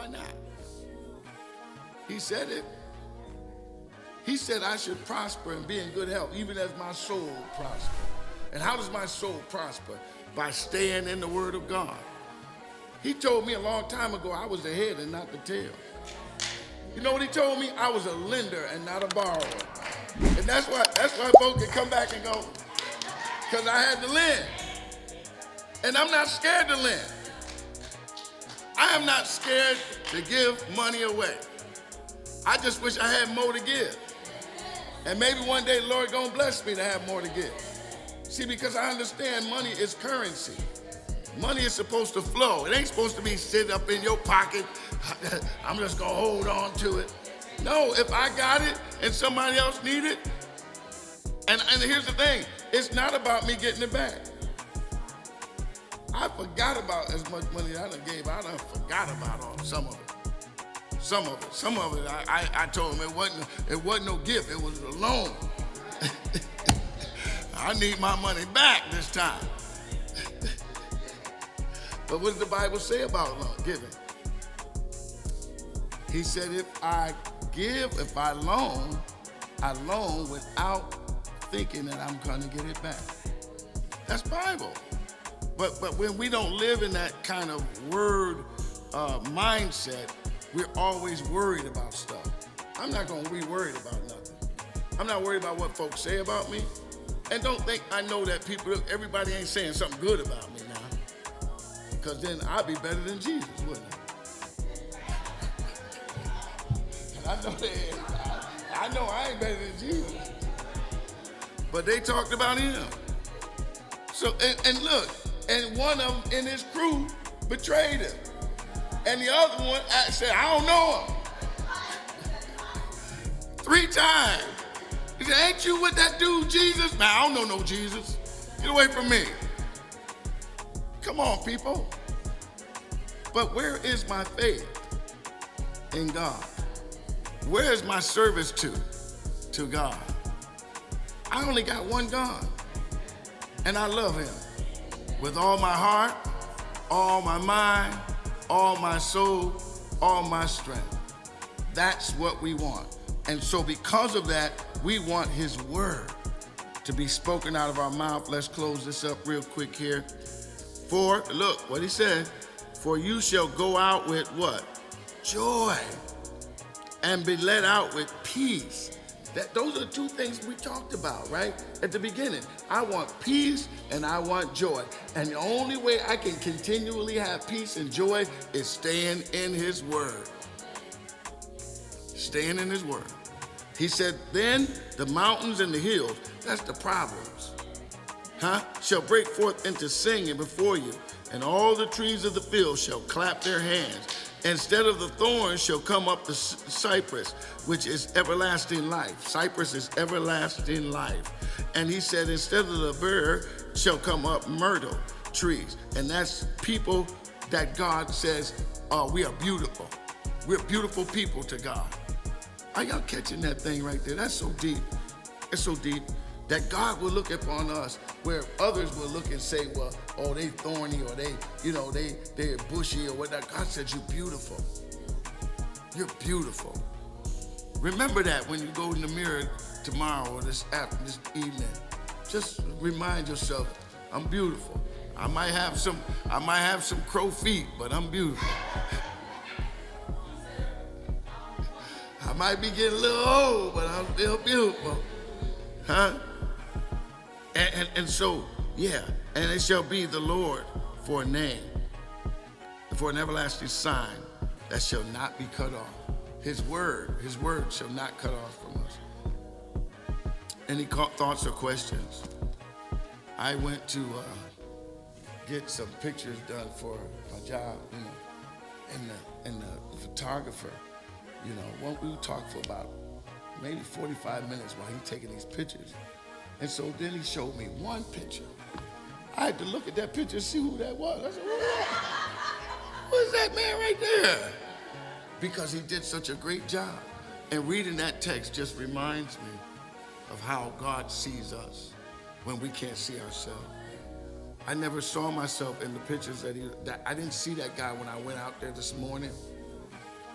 Why not? He said it. He said I should prosper and be in good health, even as my soul prosper. And how does my soul prosper? By staying in the Word of God. He told me a long time ago I was the head and not the tail. You know what he told me? I was a lender and not a borrower. And that's why folks can come back and go, because I had to lend. And I'm not scared to lend. I am not scared to give money away. I just wish I had more to give. And maybe one day the Lord gonna bless me to have more to give. See, because I understand money is currency. Money is supposed to flow. It ain't supposed to be sitting up in your pocket. I'm just gonna hold on to it. No, if I got it and somebody else need it, and here's the thing, it's not about me getting it back. I forgot about as much money I done gave. I done forgot about some of it. Some of it, I told him it wasn't no gift, it was a loan. I need my money back this time. But what does the Bible say about giving? He said if I loan, I loan without thinking that I'm gonna get it back. That's Bible. But when we don't live in that kind of word mindset, we're always worried about stuff. I'm not gonna be worried about nothing. I'm not worried about what folks say about me. And don't think I know that everybody ain't saying something good about me now. Because then I'd be better than Jesus, wouldn't I? And I know I ain't better than Jesus. But they talked about him. So, and look, and one of them in his crew betrayed him. And the other one said, I don't know him. 3 times. He said, ain't you with that dude, Jesus? Man, I don't know no Jesus. Get away from me. Come on, people. But where is my faith in God? Where is my service to God? I only got one God, and I love him with all my heart, all my mind, all my soul, all my strength. That's what we want. And so because of that, we want his word to be spoken out of our mouth. Let's close this up real quick here. For, look what he said, for you shall go out with what? Joy. And be led out with peace. Those are the 2 things we talked about, right? At the beginning. I want peace and I want joy. And the only way I can continually have peace and joy is staying in his word. Staying in his word. He said, then the mountains and the hills, that's the Proverbs, shall break forth into singing before you, and all the trees of the field shall clap their hands. Instead of the thorns shall come up the cypress, which is everlasting life. Cypress is everlasting life. And he said, instead of the burr shall come up myrtle trees. And that's people that God says, we are beautiful. We're beautiful people to God. Are y'all catching that thing right there? That's so deep. It's so deep that God will look upon us where others will look and say, well, oh, they thorny or they're bushy or whatnot. God said, you're beautiful. You're beautiful. Remember that when you go in the mirror tomorrow or this evening. Just remind yourself, I'm beautiful. I might have some crow feet, but I'm beautiful. I might be getting a little old, but I'm still beautiful. And so, yeah, and it shall be the Lord for a name, for an everlasting sign that shall not be cut off. His word shall not cut off from us. Any thoughts or questions? I went to get some pictures done for my job, and the photographer, we talked for about maybe 45 minutes while he's taking these pictures. And so then he showed me one picture. I had to look at that picture and see who that was. I said, who's that man right there? Because he did such a great job. And reading that text just reminds me of how God sees us when we can't see ourselves. I never saw myself in the pictures that I didn't see that guy when I went out there this morning.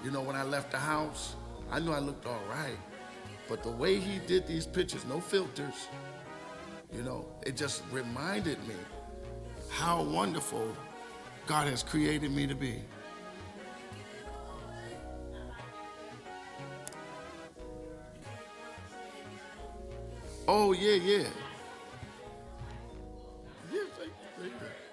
You know, when I left the house, I knew I looked all right. But the way he did these pictures, no filters, you know, it just reminded me how wonderful God has created me to be. Oh, yeah, yeah. Yeah, thank you.